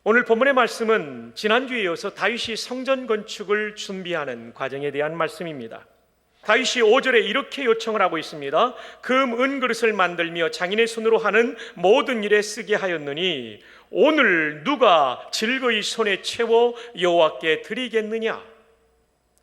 오늘 본문의 말씀은 지난주에 이어서 다윗이 성전 건축을 준비하는 과정에 대한 말씀입니다. 다윗이 5절에 이렇게 요청을 하고 있습니다. 금, 은 그릇을 만들며 장인의 손으로 하는 모든 일에 쓰게 하였느니 오늘 누가 즐거이 손에 채워 여호와께 드리겠느냐.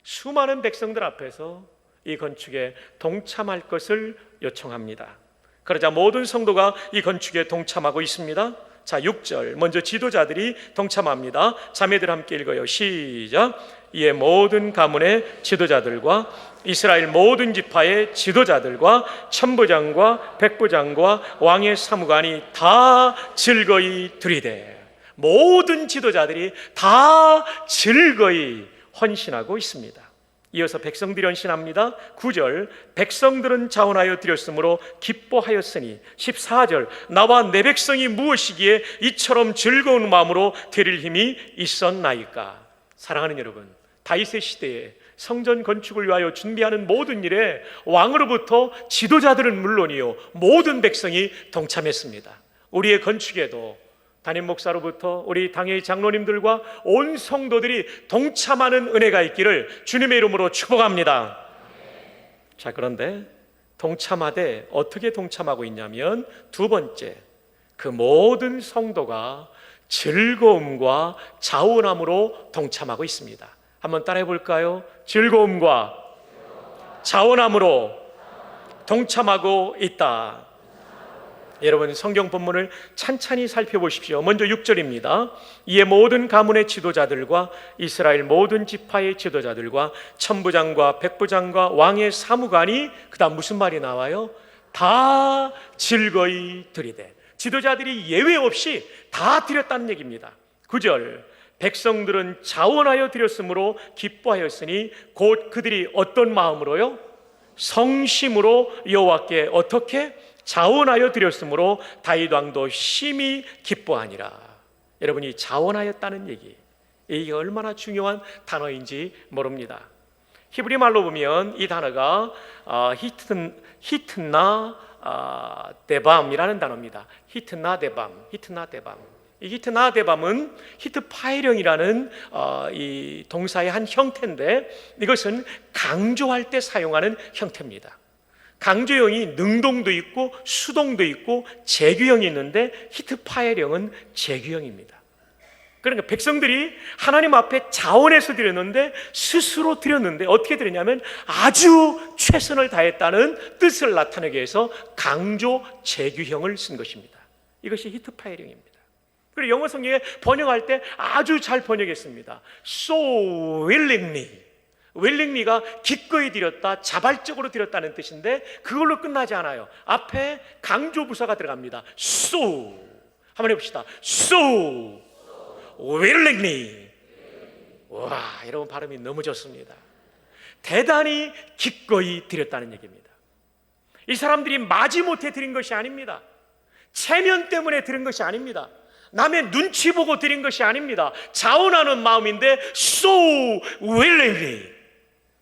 수많은 백성들 앞에서 이 건축에 동참할 것을 요청합니다. 그러자 모든 성도가 이 건축에 동참하고 있습니다. 자, 6절 먼저 지도자들이 동참합니다. 자매들 함께 읽어요. 시작. 이에 모든 가문의 지도자들과 이스라엘 모든 지파의 지도자들과 천부장과 백부장과 왕의 사무관이 다 즐거이 드리되, 모든 지도자들이 다 즐거이 헌신하고 있습니다. 이어서 백성들이 헌신합니다. 9절 백성들은 자원하여 드렸으므로 기뻐하였으니, 14절 나와 내 백성이 무엇이기에 이처럼 즐거운 마음으로 드릴 힘이 있었나이까. 사랑하는 여러분, 다윗의 시대에 성전 건축을 위하여 준비하는 모든 일에 왕으로부터 지도자들은 물론이요 모든 백성이 동참했습니다. 우리의 건축에도 담임 목사로부터 우리 당회의 장로님들과 온 성도들이 동참하는 은혜가 있기를 주님의 이름으로 축복합니다. 자, 그런데 동참하되 어떻게 동참하고 있냐면, 두 번째, 그 모든 성도가 즐거움과 자원함으로 동참하고 있습니다. 한번 따라해 볼까요? 즐거움과 자원함으로 동참하고 있다. 여러분, 성경 본문을 찬찬히 살펴보십시오. 먼저 6절입니다. 이에 모든 가문의 지도자들과 이스라엘 모든 지파의 지도자들과 천부장과 백부장과 왕의 사무관이, 그 다음 무슨 말이 나와요? 다 즐거이 드리되. 지도자들이 예외 없이 다 드렸다는 얘기입니다. 9절 백성들은 자원하여 드렸으므로 기뻐하였으니, 곧 그들이 어떤 마음으로요? 성심으로 여호와께 어떻게? 자원하여 드렸으므로 다윗 왕도 심히 기뻐하니라. 여러분이 자원하였다는 얘기, 이게 얼마나 중요한 단어인지 모릅니다. 히브리 말로 보면 이 단어가 히트나 데밤이라는 단어입니다. 히트나 데밤. 이 히트나 데밤은 히트 파일형이라는 이 동사의 한 형태인데, 이것은 강조할 때 사용하는 형태입니다. 강조형이 능동도 있고 수동도 있고 재규형이 있는데, 히트 파일형은 재규형입니다. 그러니까 백성들이 하나님 앞에 자원해서 드렸는데, 스스로 드렸는데 어떻게 드렸냐면 아주 최선을 다했다는 뜻을 나타내기 위해서 강조 재규형을 쓴 것입니다. 이것이 히트 파일형입니다. 그리고 영어 성경에 번역할 때 아주 잘 번역했습니다. So willingly가 기꺼이 드렸다, 자발적으로 드렸다는 뜻인데, 그걸로 끝나지 않아요. 앞에 강조 부사가 들어갑니다. So, 한번 해봅시다. So willingly. 와, 여러분 발음이 너무 좋습니다. 대단히 기꺼이 드렸다는 얘기입니다. 이 사람들이 마지못해 드린 것이 아닙니다. 체면 때문에 드린 것이 아닙니다. 남의 눈치 보고 드린 것이 아닙니다. 자원하는 마음인데 so willingly,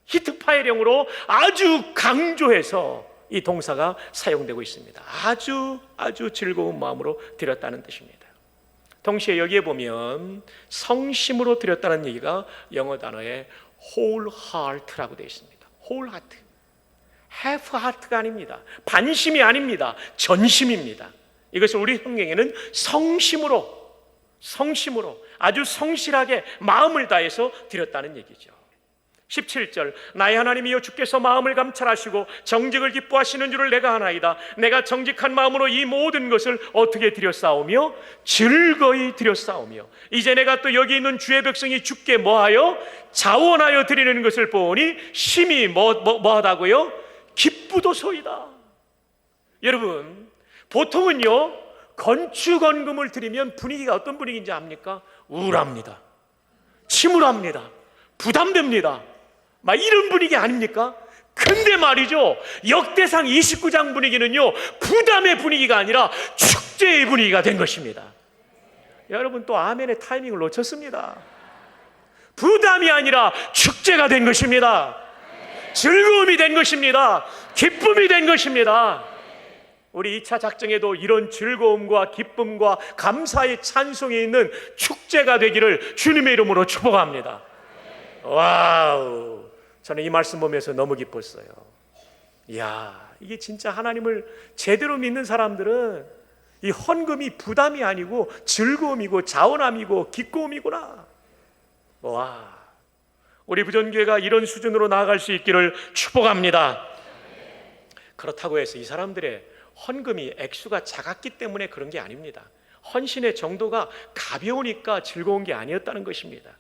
히트 파일형으로 아주 강조해서 이 동사가 사용되고 있습니다. 아주 즐거운 마음으로 드렸다는 뜻입니다. 동시에 여기에 보면 성심으로 드렸다는 얘기가 영어 단어에 whole heart라고 되어 있습니다. whole heart, half heart가 아닙니다. 반심이 아닙니다. 전심입니다. 이것을 우리 성경에는 성심으로 아주 성실하게 마음을 다해서 드렸다는 얘기죠. 17절 나의 하나님이여, 주께서 마음을 감찰하시고 정직을 기뻐하시는 줄을 내가 아나이다. 내가 정직한 마음으로 이 모든 것을 어떻게 드렸사오며 즐거이 드렸사오며, 이제 내가 또 여기 있는 주의 백성이 주께 뭐하여? 자원하여 드리는 것을 보니 심히 뭐하다고요? 기쁘도소이다. 여러분, 보통은요 건축원금을 드리면 분위기가 어떤 분위기인지 압니까? 우울합니다, 침울합니다, 부담됩니다, 막 이런 분위기 아닙니까? 근데 말이죠, 역대상 29장 분위기는요 부담의 분위기가 아니라 축제의 분위기가 된 것입니다. 여러분 또 아멘의 타이밍을 놓쳤습니다. 부담이 아니라 축제가 된 것입니다. 즐거움이 된 것입니다. 기쁨이 된 것입니다. 우리 2차 작정에도 이런 즐거움과 기쁨과 감사의 찬송이 있는 축제가 되기를 주님의 이름으로 축복합니다. 와우, 저는 이 말씀 보면서 너무 기뻤어요. 이야, 이게 진짜 하나님을 제대로 믿는 사람들은 이 헌금이 부담이 아니고 즐거움이고 자원함이고 기꺼움이구나. 와, 우리 부전교회가 이런 수준으로 나아갈 수 있기를 축복합니다. 그렇다고 해서 이 사람들의 헌금이 액수가 작았기 때문에 그런 게 아닙니다. 헌신의 정도가 가벼우니까 즐거운 게 아니었다는 것입니다.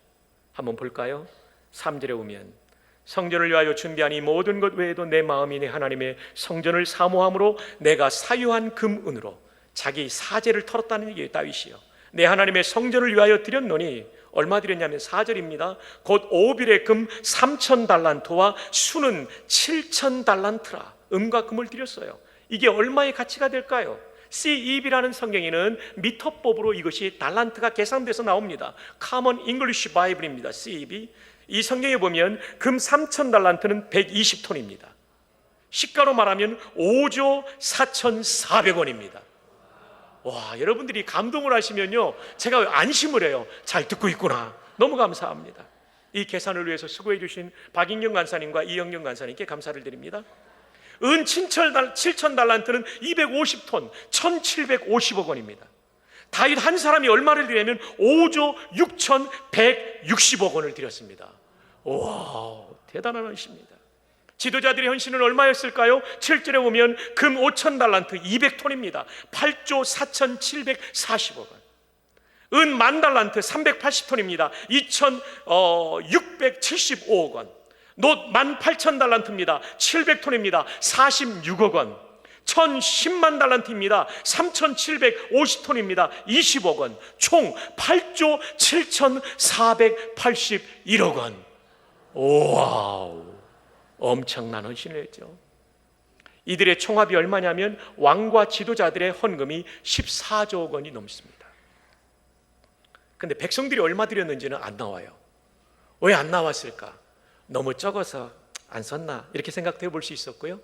한번 볼까요? 3절에 보면 성전을 위하여 준비한 이 모든 것 외에도 내 마음이 내 하나님의 성전을 사모함으로 내가 사유한 금은으로, 자기 사제를 털었다는 얘기예요. 다윗이요, 내 하나님의 성전을 위하여 드렸노니, 얼마 드렸냐면 4절입니다. 곧 오빌의 금 3,000달란트와 수는 7,000달란트라. 음과 금을 드렸어요. 이게 얼마의 가치가 될까요? CEB라는 성경에는 미터법으로 이것이 달란트가 계산돼서 나옵니다. Common English Bible입니다. CEB. 이 성경에 보면 금 3,000달란트는 120톤입니다. 시가로 말하면 5조 4,400원입니다. 와, 여러분들이 감동을 하시면요, 제가 안심을 해요. 잘 듣고 있구나. 너무 감사합니다. 이 계산을 위해서 수고해 주신 박인경 간사님과 이영경 간사님께 감사를 드립니다. 은 7,000달란트는 250톤, 1,750억 원입니다. 다윗 한 사람이 얼마를 드리냐면 5조 6,160억 원을 드렸습니다. 와, 대단한 헌신입니다. 지도자들의 헌신은 얼마였을까요? 7절에 보면 금 5,000달란트 200톤입니다. 8조 4,740억 원. 은 10,000달란트 380톤입니다. 2,675억 원. 놋 18,000달란트입니다. 700톤입니다. 46억 원. 1,010만 달란트입니다. 3,750톤입니다. 20억 원. 총 8조 7,481억 원. 와우, 엄청난 헌신을 했죠. 이들의 총합이 얼마냐면 왕과 지도자들의 헌금이 14조 원이 넘습니다. 근데 백성들이 얼마 드렸는지는 안 나와요. 왜 안 나왔을까? 너무 적어서 안 썼나? 이렇게 생각해 볼 수 있었고요.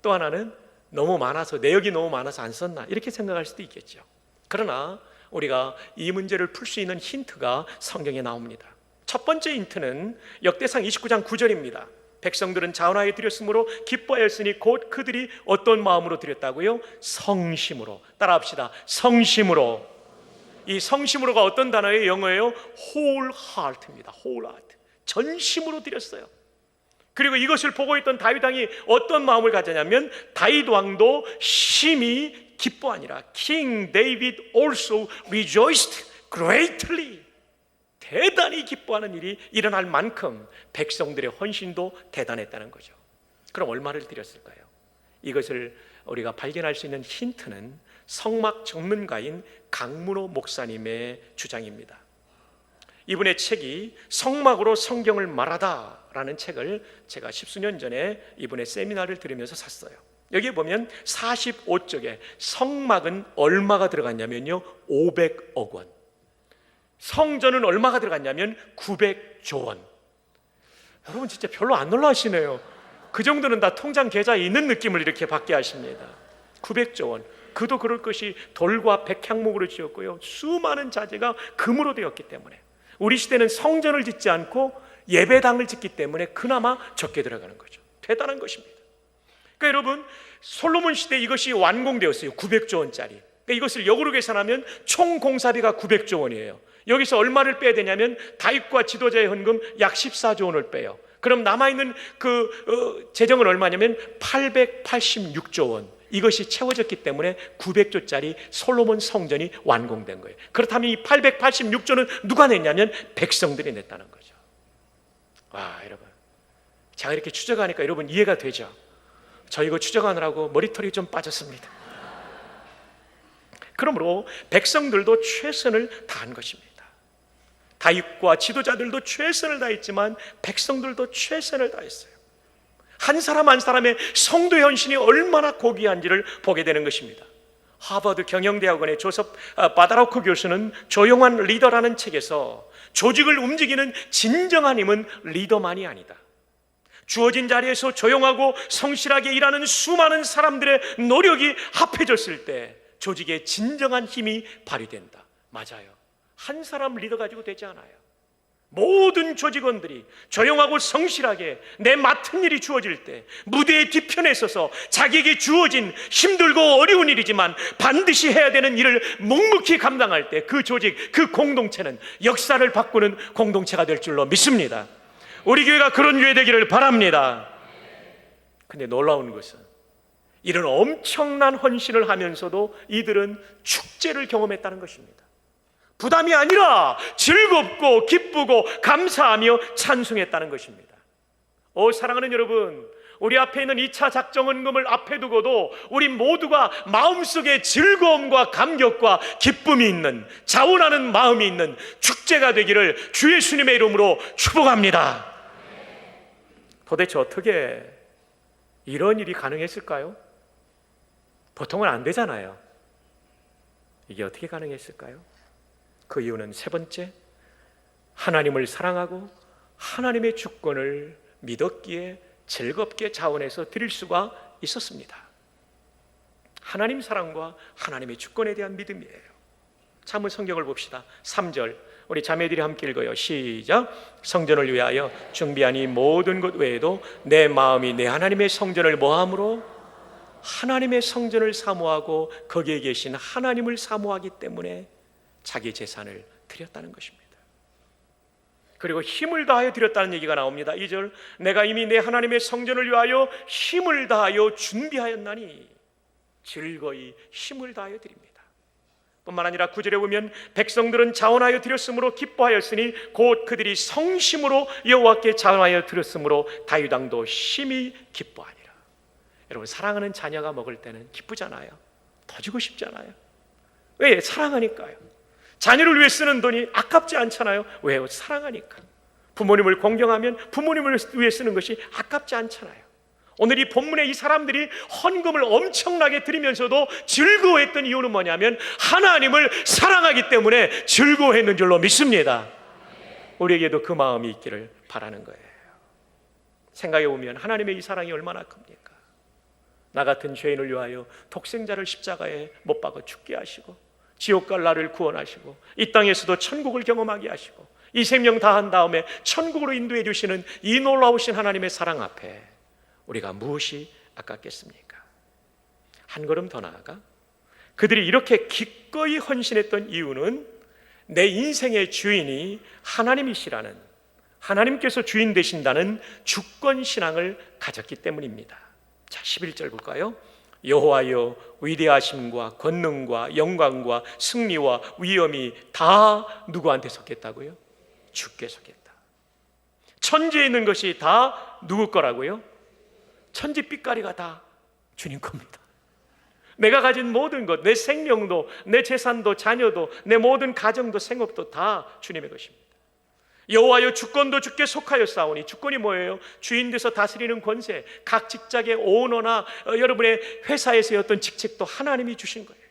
또 하나는 너무 많아서, 내역이 너무 많아서 안 썼나? 이렇게 생각할 수도 있겠죠. 그러나 우리가 이 문제를 풀 수 있는 힌트가 성경에 나옵니다. 첫 번째 힌트는 역대상 29장 9절입니다. 백성들은 자원하여 드렸으므로 기뻐하였으니 곧 그들이 어떤 마음으로 드렸다고요? 성심으로. 따라합시다. 성심으로. 이 성심으로가 어떤 단어예요? 영어예요? wholeheart입니다. wholeheart. 전심으로 드렸어요. 그리고 이것을 보고 있던 다윗 왕이 어떤 마음을 가졌냐면, 다윗 왕도 심히 기뻐하니라. King David also rejoiced greatly. 대단히 기뻐하는 일이 일어날 만큼 백성들의 헌신도 대단했다는 거죠. 그럼 얼마를 드렸을까요? 이것을 우리가 발견할 수 있는 힌트는 성막 전문가인 강문호 목사님의 주장입니다. 이분의 책이 성막으로 성경을 말하다라는 책을 제가 10수년 전에 이분의 세미나를 들으면서 샀어요. 여기에 보면 45쪽에 성막은 얼마가 들어갔냐면요, 500억 원. 성전은 얼마가 들어갔냐면 900조 원. 여러분 진짜 별로 안 놀라시네요. 그 정도는 다 통장 계좌에 있는 느낌을 이렇게 받게 하십니다. 900조 원. 그도 그럴 것이 돌과 백향목으로 지었고요, 수많은 자재가 금으로 되었기 때문에 우리 시대는 성전을 짓지 않고 예배당을 짓기 때문에 그나마 적게 들어가는 거죠. 대단한 것입니다. 그러니까 여러분, 솔로몬 시대 이것이 완공되었어요. 900조 원짜리. 그러니까 이것을 역으로 계산하면 총 공사비가 900조 원이에요. 여기서 얼마를 빼야 되냐면 다윗과 지도자의 헌금 약 14조 원을 빼요. 그럼 남아있는 재정은 얼마냐면 886조 원. 이것이 채워졌기 때문에 900조짜리 솔로몬 성전이 완공된 거예요. 그렇다면 이 886조는 누가 냈냐면 백성들이 냈다는 거죠. 와, 여러분, 제가 이렇게 추적하니까 여러분 이해가 되죠? 저 이거 추적하느라고 머리털이 좀 빠졌습니다. 그러므로 백성들도 최선을 다한 것입니다. 다윗과 지도자들도 최선을 다했지만 백성들도 최선을 다했어요. 한 사람 한 사람의 성도의 헌신이 얼마나 고귀한지를 보게 되는 것입니다. 하버드 경영대학원의 조셉 바다로크 교수는 조용한 리더라는 책에서 조직을 움직이는 진정한 힘은 리더만이 아니다. 주어진 자리에서 조용하고 성실하게 일하는 수많은 사람들의 노력이 합해졌을 때 조직의 진정한 힘이 발휘된다. 맞아요. 한 사람 리더 가지고 되지 않아요. 모든 조직원들이 조용하고 성실하게 내 맡은 일이 주어질 때 무대의 뒤편에 서서 자기에게 주어진 힘들고 어려운 일이지만 반드시 해야 되는 일을 묵묵히 감당할 때 그 조직, 그 공동체는 역사를 바꾸는 공동체가 될 줄로 믿습니다. 우리 교회가 그런 교회 되기를 바랍니다. 근데 놀라운 것은 이런 엄청난 헌신을 하면서도 이들은 축제를 경험했다는 것입니다. 부담이 아니라 즐겁고 기쁘고 감사하며 찬송했다는 것입니다. 사랑하는 여러분, 우리 앞에 있는 2차 작정헌금을 앞에 두고도 우리 모두가 마음속에 즐거움과 감격과 기쁨이 있는, 자원하는 마음이 있는 축제가 되기를 주 예수님의 이름으로 축복합니다. 도대체 어떻게 이런 일이 가능했을까요? 보통은 안 되잖아요. 이게 어떻게 가능했을까요? 그 이유는 세 번째, 하나님을 사랑하고 하나님의 주권을 믿었기에 즐겁게 자원해서 드릴 수가 있었습니다. 하나님 사랑과 하나님의 주권에 대한 믿음이에요. 자, 한번 성경을 봅시다. 3절 우리 자매들이 함께 읽어요. 시작. 성전을 위하여 준비한 이 모든 것 외에도 내 마음이 내 하나님의 성전을 뭐함으로? 하나님의 성전을 사모하고 거기에 계신 하나님을 사모하기 때문에 자기 재산을 드렸다는 것입니다. 그리고 힘을 다하여 드렸다는 얘기가 나옵니다. 2절 내가 이미 내 하나님의 성전을 위하여 힘을 다하여 준비하였나니 즐거이 힘을 다하여 드립니다. 뿐만 아니라 9절에 보면 백성들은 자원하여 드렸으므로 기뻐하였으니 곧 그들이 성심으로 여호와께 자원하여 드렸으므로 다윗 왕도 심히 기뻐하니라. 여러분, 사랑하는 자녀가 먹을 때는 기쁘잖아요. 더 주고 싶잖아요. 왜? 사랑하니까요. 자녀를 위해 쓰는 돈이 아깝지 않잖아요. 왜요? 사랑하니까. 부모님을 공경하면 부모님을 위해 쓰는 것이 아깝지 않잖아요. 오늘 이 본문에 이 사람들이 헌금을 엄청나게 드리면서도 즐거워했던 이유는 뭐냐면 하나님을 사랑하기 때문에 즐거워했는 줄로 믿습니다. 우리에게도 그 마음이 있기를 바라는 거예요. 생각해 보면 하나님의 이 사랑이 얼마나 큽니까? 나 같은 죄인을 위하여 독생자를 십자가에 못 박아 죽게 하시고 지옥 갈 나를 구원하시고 이 땅에서도 천국을 경험하게 하시고 이 생명 다한 다음에 천국으로 인도해 주시는 이 놀라우신 하나님의 사랑 앞에 우리가 무엇이 아깝겠습니까? 한 걸음 더 나아가 그들이 이렇게 기꺼이 헌신했던 이유는 내 인생의 주인이 하나님이시라는, 하나님께서 주인 되신다는 주권신앙을 가졌기 때문입니다. 자, 11절 볼까요? 여호와여 위대하심과 권능과 영광과 승리와 위엄이 다 누구한테 속했다고요? 주께 속했다. 천지에 있는 것이 다 누구 거라고요? 천지 빛깔이가 다 주님 겁니다. 내가 가진 모든 것, 내 생명도, 내 재산도, 자녀도, 내 모든 가정도, 생업도 다 주님의 것입니다. 여호와여 주권도 주께 속하였사오니, 주권이 뭐예요? 주인 돼서 다스리는 권세, 각 직장의 오너나 여러분의 회사에서의 어떤 직책도 하나님이 주신 거예요.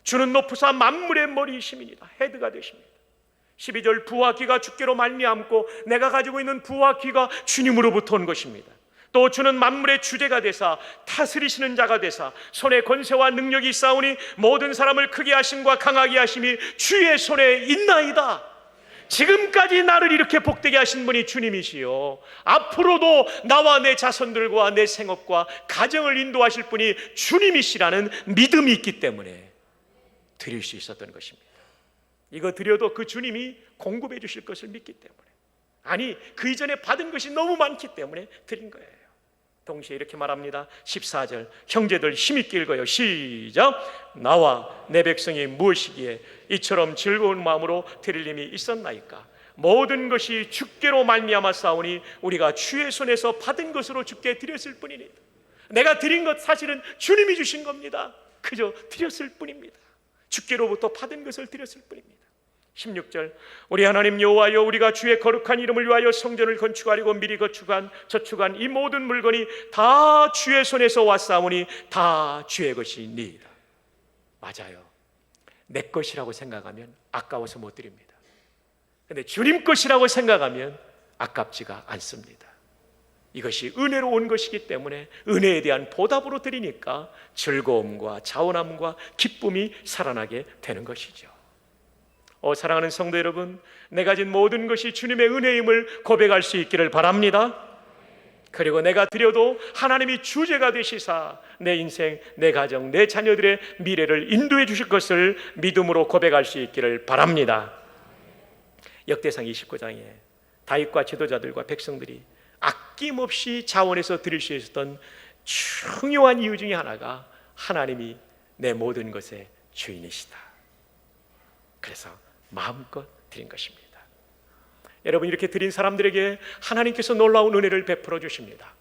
주는 높으사 만물의 머리이심이니라. 헤드가 되십니다. 12절 부와 귀가 주께로 말미암고 내가 가지고 있는 부와 귀가 주님으로부터 온 것입니다. 또 주는 만물의 주제가 되사 다스리시는 자가 되사 손에 권세와 능력이 있사오니 모든 사람을 크게 하심과 강하게 하심이 주의 손에 있나이다. 지금까지 나를 이렇게 복되게 하신 분이 주님이시요 앞으로도 나와 내 자손들과 내 생업과 가정을 인도하실 분이 주님이시라는 믿음이 있기 때문에 드릴 수 있었던 것입니다. 이거 드려도 그 주님이 공급해 주실 것을 믿기 때문에, 아니 그 이전에 받은 것이 너무 많기 때문에 드린 거예요. 동시에 이렇게 말합니다. 14절 형제들 힘있게 읽어요. 시작. 나와 내 백성이 무엇이기에 이처럼 즐거운 마음으로 드릴 힘이 있었나이까? 모든 것이 주께로 말미암아 싸우니 우리가 주의 손에서 받은 것으로 주께 드렸을 뿐이니, 내가 드린 것 사실은 주님이 주신 겁니다. 그저 드렸을 뿐입니다. 주께로부터 받은 것을 드렸을 뿐입니다. 16절 우리 하나님 여호와여 우리가 주의 거룩한 이름을 위하여 성전을 건축하려고 미리 저축한 이 모든 물건이 다 주의 손에서 왔사오니 다 주의 것이니이다. 맞아요. 내 것이라고 생각하면 아까워서 못 드립니다. 그런데 주님 것이라고 생각하면 아깝지가 않습니다. 이것이 은혜로 온 것이기 때문에 은혜에 대한 보답으로 드리니까 즐거움과 자원함과 기쁨이 살아나게 되는 것이죠. 사랑하는 성도 여러분, 내가 가진 모든 것이 주님의 은혜임을 고백할 수 있기를 바랍니다. 그리고 내가 드려도 하나님이 주제가 되시사 내 인생, 내 가정, 내 자녀들의 미래를 인도해 주실 것을 믿음으로 고백할 수 있기를 바랍니다. 역대상 29장에 다윗과 지도자들과 백성들이 아낌없이 자원해서 드릴 수 있었던 중요한 이유 중에 하나가 하나님이 내 모든 것의 주인이시다. 그래서 마음껏 드린 것입니다. 여러분, 이렇게 드린 사람들에게 하나님께서 놀라운 은혜를 베풀어 주십니다.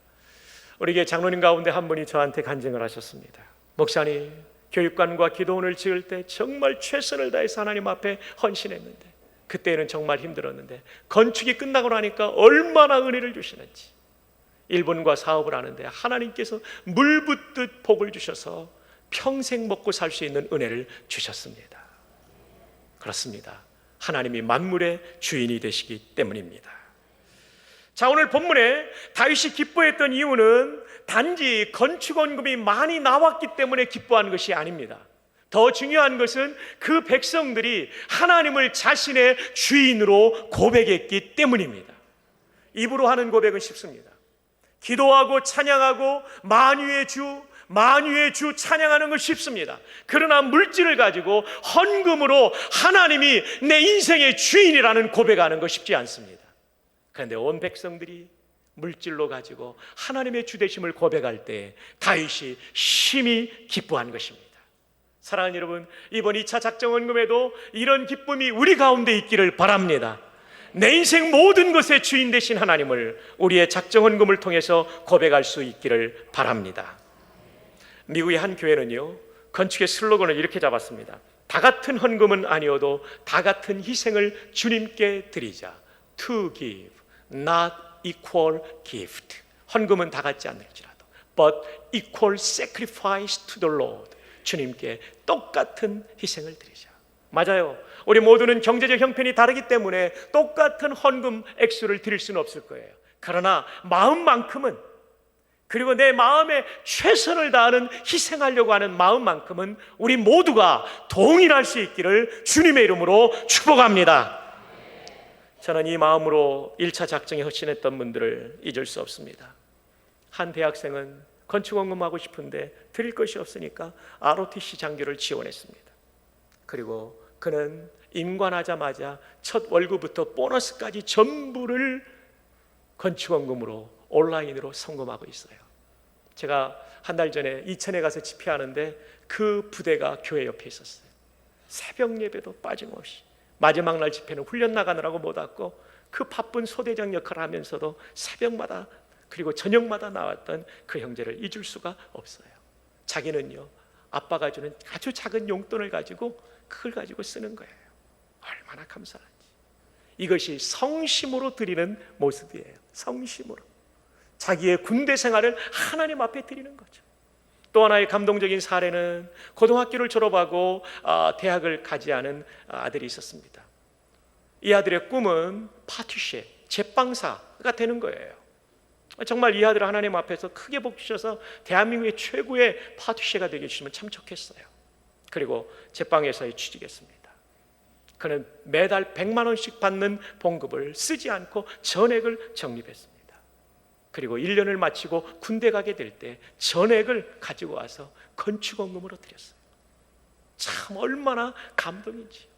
우리 교회 장로님 가운데 한 분이 저한테 간증을 하셨습니다. 목사님, 교육관과 기도원을 지을 때 정말 최선을 다해서 하나님 앞에 헌신했는데 그때는 정말 힘들었는데 건축이 끝나고 나니까 얼마나 은혜를 주시는지, 일본과 사업을 하는데 하나님께서 물붓듯 복을 주셔서 평생 먹고 살 수 있는 은혜를 주셨습니다. 그렇습니다. 하나님이 만물의 주인이 되시기 때문입니다. 자, 오늘 본문에 다윗이 기뻐했던 이유는 단지 건축원금이 많이 나왔기 때문에 기뻐한 것이 아닙니다. 더 중요한 것은 그 백성들이 하나님을 자신의 주인으로 고백했기 때문입니다. 입으로 하는 고백은 쉽습니다. 기도하고 찬양하고 만유의 주 찬양하는 건 쉽습니다. 그러나 물질을 가지고 헌금으로 하나님이 내 인생의 주인이라는 고백하는 거 쉽지 않습니다. 그런데 온 백성들이 물질로 가지고 하나님의 주되심을 고백할 때 다윗이 심히 기뻐한 것입니다. 사랑하는 여러분, 이번 2차 작정헌금에도 이런 기쁨이 우리 가운데 있기를 바랍니다. 내 인생 모든 것의 주인 되신 하나님을 우리의 작정헌금을 통해서 고백할 수 있기를 바랍니다. 미국의 한 교회는요, 건축의 슬로건을 이렇게 잡았습니다. 다 같은 헌금은 아니어도 다 같은 희생을 주님께 드리자. To give, not equal gift. 헌금은 다 같지 않을지라도 but equal sacrifice to the Lord. 주님께 똑같은 희생을 드리자. 맞아요. 우리 모두는 경제적 형편이 다르기 때문에 똑같은 헌금 액수를 드릴 수는 없을 거예요. 그러나 마음만큼은, 그리고 내 마음에 최선을 다하는 희생하려고 하는 마음만큼은 우리 모두가 동일할 수 있기를 주님의 이름으로 축복합니다. 저는 이 마음으로 1차 작정에 헌신했던 분들을 잊을 수 없습니다. 한 대학생은 건축원금하고 싶은데 드릴 것이 없으니까 ROTC 장교를 지원했습니다. 그리고 그는 임관하자마자 첫 월급부터 보너스까지 전부를 건축원금으로 온라인으로 송금하고 있어요. 제가 한 달 전에 이천에 가서 집회하는데 그 부대가 교회 옆에 있었어요. 새벽 예배도 빠짐없이, 마지막 날 집회는 훈련 나가느라고 못 왔고 그 바쁜 소대장 역할을 하면서도 새벽마다 그리고 저녁마다 나왔던 그 형제를 잊을 수가 없어요. 자기는요, 아빠가 주는 아주 작은 용돈을 가지고 그걸 가지고 쓰는 거예요. 얼마나 감사한지. 이것이 성심으로 드리는 모습이에요. 성심으로 자기의 군대 생활을 하나님 앞에 드리는 거죠. 또 하나의 감동적인 사례는 고등학교를 졸업하고 대학을 가지 않은 아들이 있었습니다. 이 아들의 꿈은 파티셰, 제빵사가 되는 거예요. 정말 이 아들을 하나님 앞에서 크게 복 주셔서 대한민국의 최고의 파티셰가 되게 해주시면 참 좋겠어요. 그리고 제빵회사에 취직했습니다. 그는 매달 100만 원씩 받는 봉급을 쓰지 않고 전액을 적립했습니다. 그리고 1년을 마치고 군대 가게 될 때 전액을 가지고 와서 건축원금으로 드렸어요. 참 얼마나 감동인지.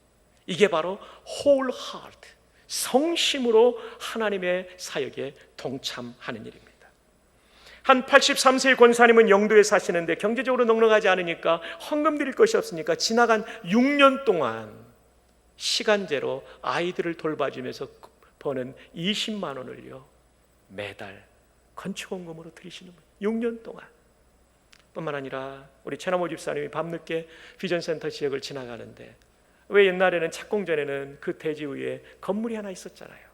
이게 바로 whole heart, 성심으로 하나님의 사역에 동참하는 일입니다. 한 83세의 권사님은 영도에 사시는데 경제적으로 넉넉하지 않으니까 헌금 드릴 것이 없으니까 지나간 6년 동안 시간제로 아이들을 돌봐주면서 버는 20만 원을요 매달 건축원금으로 드리시는 분, 6년 동안. 뿐만 아니라 우리 최남호 집사님이 밤늦게 비전센터 지역을 지나가는데, 왜 옛날에는 착공전에는 그 대지 위에 건물이 하나 있었잖아요.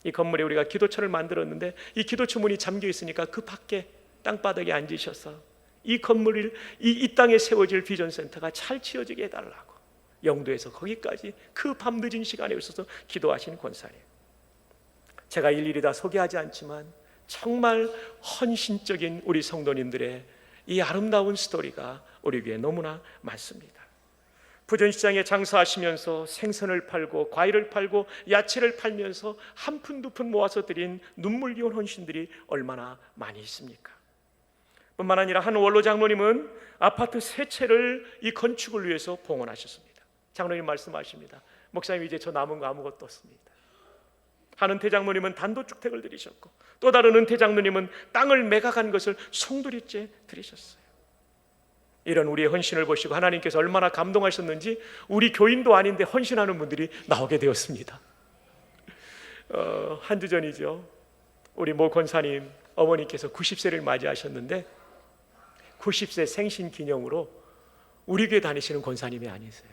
이 건물에 우리가 기도처를 만들었는데 이 기도처 문이 잠겨 있으니까 그 밖에 땅바닥에 앉으셔서 이 건물을 이 땅에 세워질 비전센터가 잘 지어지게 해달라고 영도에서 거기까지 그 밤늦은 시간에 있어서 기도하신 권사님. 제가 일일이 다 소개하지 않지만 정말 헌신적인 우리 성도님들의 이 아름다운 스토리가 우리 교회에 너무나 많습니다. 부전시장에 장사하시면서 생선을 팔고 과일을 팔고 야채를 팔면서 한 푼 두 푼 모아서 드린 눈물겨운 헌신들이 얼마나 많이 있습니까? 뿐만 아니라 한 원로 장로님은 아파트 세 채를 이 건축을 위해서 봉헌하셨습니다. 장로님 말씀하십니다. 목사님, 이제 저 남은 거 아무것도 없습니다. 한 은퇴 장로님은 단독주택을 드리셨고, 또 다른 은퇴 장로님은 땅을 매각한 것을 송두리째 드리셨어요. 이런 우리의 헌신을 보시고 하나님께서 얼마나 감동하셨는지 우리 교인도 아닌데 헌신하는 분들이 나오게 되었습니다. 한 주 전이죠. 우리 모 권사님 어머니께서 90세를 맞이하셨는데 90세 생신 기념으로 우리 교회 다니시는 권사님이 아니세요.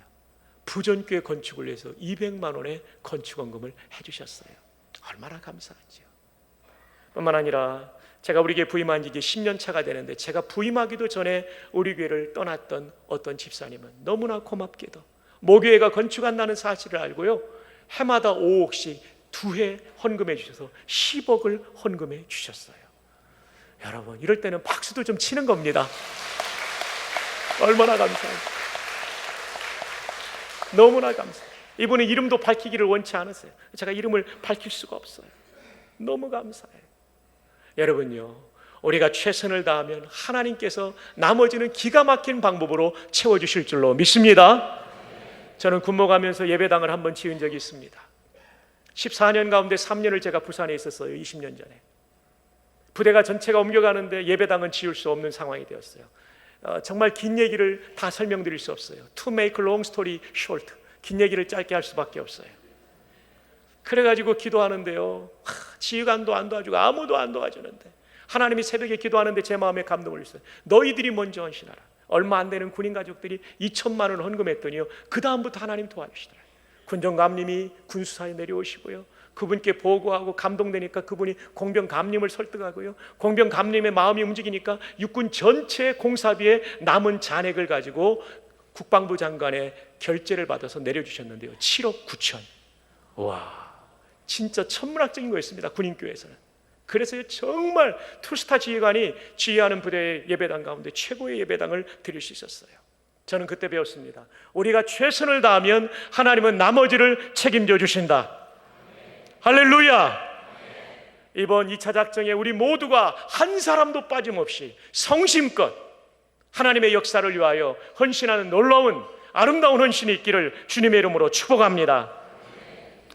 부전교회 건축을 위해서 200만 원의 건축원금을 해주셨어요. 얼마나 감사하죠. 뿐만 아니라 제가 우리 교회 부임한 지 이제 10년 차가 되는데, 제가 부임하기도 전에 우리 교회를 떠났던 어떤 집사님은 너무나 고맙게도 모교회가 건축한다는 사실을 알고요, 해마다 5억씩 2회 헌금해 주셔서 10억을 헌금해 주셨어요. 여러분, 이럴 때는 박수도 좀 치는 겁니다. 얼마나 감사해요. 너무나 감사해요. 이분은 이름도 밝히기를 원치 않으세요. 제가 이름을 밝힐 수가 없어요. 너무 감사해요. 여러분요, 우리가 최선을 다하면 하나님께서 나머지는 기가 막힌 방법으로 채워주실 줄로 믿습니다. 저는 군모 가면서 예배당을 한번 지은 적이 있습니다. 14년 가운데 3년을 제가 부산에 있었어요. 20년 전에 부대가 전체가 옮겨가는데 예배당은 지을 수 없는 상황이 되었어요. 정말 긴 얘기를 다 설명드릴 수 없어요. To make long story short, 긴 얘기를 짧게 할 수밖에 없어요. 그래가지고 기도하는데요, 지휘관도 안 도와주고 아무도 안 도와주는데 하나님이 새벽에 기도하는데 제 마음에 감동을 주셨어요. 너희들이 먼저 헌신하라. 얼마 안 되는 군인 가족들이 2천만 원 헌금했더니요, 그 다음부터 하나님 도와주시더라고요. 군정감님이 군수사에 내려오시고요, 그분께 보고하고 감동되니까 그분이 공병감님을 설득하고요, 공병감님의 마음이 움직이니까 육군 전체 공사비에 남은 잔액을 가지고 국방부 장관의 결재를 받아서 내려주셨는데요, 7억 9천. 와, 진짜 천문학적인 거였습니다. 군인교회에서는. 그래서 정말 투스타 지휘관이 지휘하는 부대의 예배당 가운데 최고의 예배당을 드릴 수 있었어요. 저는 그때 배웠습니다. 우리가 최선을 다하면 하나님은 나머지를 책임져 주신다. 할렐루야. 이번 2차 작정에 우리 모두가 한 사람도 빠짐없이 성심껏 하나님의 역사를 위하여 헌신하는 놀라운 아름다운 헌신이 있기를 주님의 이름으로 축복합니다.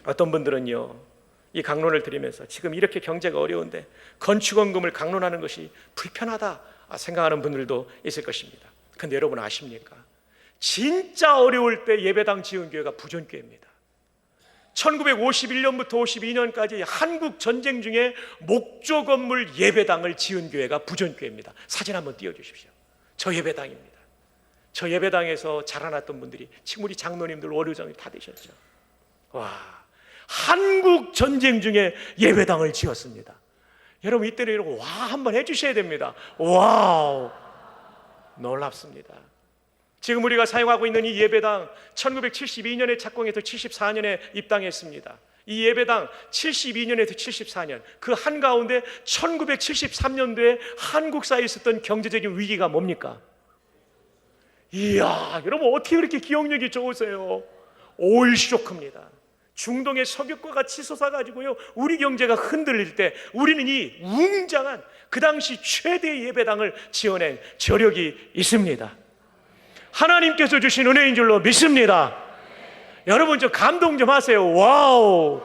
어떤 분들은요, 이 강론을 드리면서 지금 이렇게 경제가 어려운데 건축원금을 강론하는 것이 불편하다 생각하는 분들도 있을 것입니다. 근데 여러분 아십니까? 진짜 어려울 때 예배당 지은 교회가 부전교회입니다. 1951년부터 52년까지 한국 전쟁 중에 목조 건물 예배당을 지은 교회가 부전교회입니다. 사진 한번 띄워주십시오. 저 예배당입니다. 저 예배당에서 자라났던 분들이 지금 우리 장로님들 월요장이 다 되셨죠. 와, 한국 전쟁 중에 예배당을 지었습니다. 여러분 이때는 이러고 와 한번 해주셔야 됩니다. 와우, 놀랍습니다. 지금 우리가 사용하고 있는 이 예배당 1972년에 착공해서 74년에 입당했습니다. 이 예배당 72년에서 74년 그 한가운데 1973년도에 한국사에 있었던 경제적인 위기가 뭡니까? 이야, 여러분 어떻게 그렇게 기억력이 좋으세요? 오일 쇼크입니다. 중동의 석유가가 치솟아가지고요, 우리 경제가 흔들릴 때 우리는 이 웅장한 그 당시 최대의 예배당을 지어낸 저력이 있습니다. 하나님께서 주신 은혜인 줄로 믿습니다. 여러분 좀 감동 좀 하세요. 와우.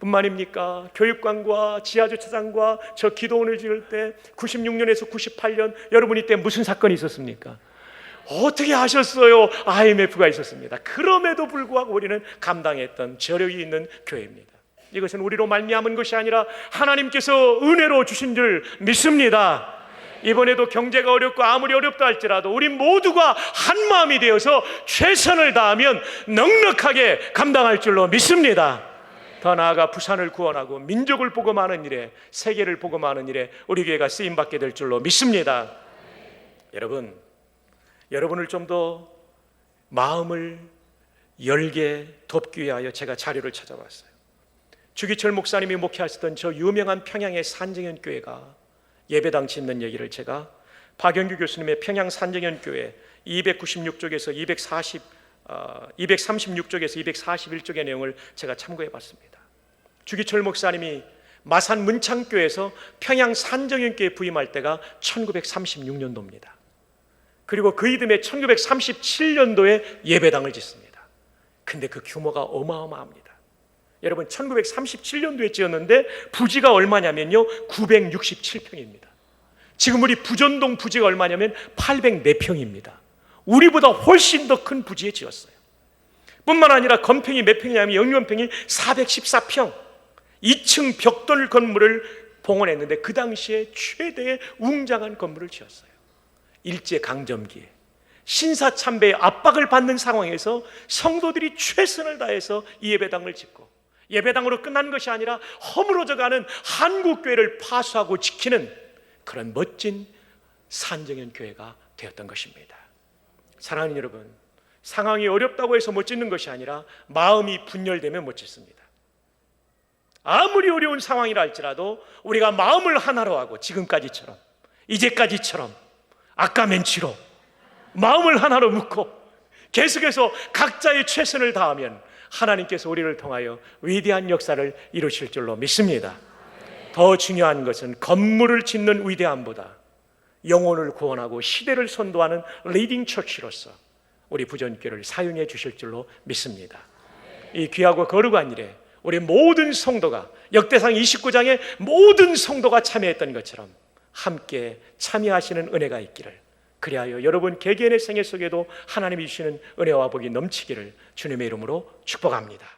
뿐만입니까? 교육관과 지하주차장과 저 기도원을 지을 때 96년에서 98년 여러분 이때 무슨 사건이 있었습니까? 어떻게 하셨어요? IMF가 있었습니다. 그럼에도 불구하고 우리는 감당했던 저력이 있는 교회입니다. 이것은 우리로 말미암은 것이 아니라 하나님께서 은혜로 주신 줄 믿습니다. 이번에도 경제가 어렵고 아무리 어렵다 할지라도 우리 모두가 한 마음이 되어서 최선을 다하면 넉넉하게 감당할 줄로 믿습니다. 더 나아가 부산을 구원하고 민족을 복음하는 일에, 세계를 복음하는 일에 우리 교회가 쓰임받게 될 줄로 믿습니다. 여러분을 좀 더 마음을 열게 돕기 위하여 제가 자료를 찾아봤어요. 주기철 목사님이 목회하시던 저 유명한 평양의 산정현 교회가 예배당 짓는 얘기를 제가 박영규 교수님의 평양 산정현 교회 296쪽에서 236쪽에서 241쪽의 내용을 제가 참고해 봤습니다. 주기철 목사님이 마산 문창교에서 평양 산정현교에 부임할 때가 1936년도입니다. 그리고 그 이듬해 1937년도에 예배당을 짓습니다. 근데 그 규모가 어마어마합니다. 여러분, 1937년도에 지었는데 부지가 얼마냐면요, 967평입니다. 지금 우리 부전동 부지가 얼마냐면 804평입니다. 우리보다 훨씬 더 큰 부지에 지었어요. 뿐만 아니라 건평이 몇 평이냐면 영유건평이 414평, 2층 벽돌 건물을 봉헌했는데 그 당시에 최대의 웅장한 건물을 지었어요. 일제강점기에 신사참배의 압박을 받는 상황에서 성도들이 최선을 다해서 이 예배당을 짓고, 예배당으로 끝난 것이 아니라 허물어져가는 한국교회를 파수하고 지키는 그런 멋진 산정현 교회가 되었던 것입니다. 사랑하는 여러분, 상황이 어렵다고 해서 못 짓는 것이 아니라 마음이 분열되면 못 짓습니다. 아무리 어려운 상황이라 할지라도 우리가 마음을 하나로 하고 지금까지처럼, 이제까지처럼 아까 맨치로 마음을 하나로 묶고 계속해서 각자의 최선을 다하면 하나님께서 우리를 통하여 위대한 역사를 이루실 줄로 믿습니다. 더 중요한 것은 건물을 짓는 위대함보다 영혼을 구원하고 시대를 선도하는 리딩 처치로서 우리 부전교회를 사용해 주실 줄로 믿습니다. 이 귀하고 거룩한 일에 우리 모든 성도가, 역대상 29장의 모든 성도가 참여했던 것처럼 함께 참여하시는 은혜가 있기를, 그리하여 여러분 개개인의 생애 속에도 하나님이 주시는 은혜와 복이 넘치기를 주님의 이름으로 축복합니다.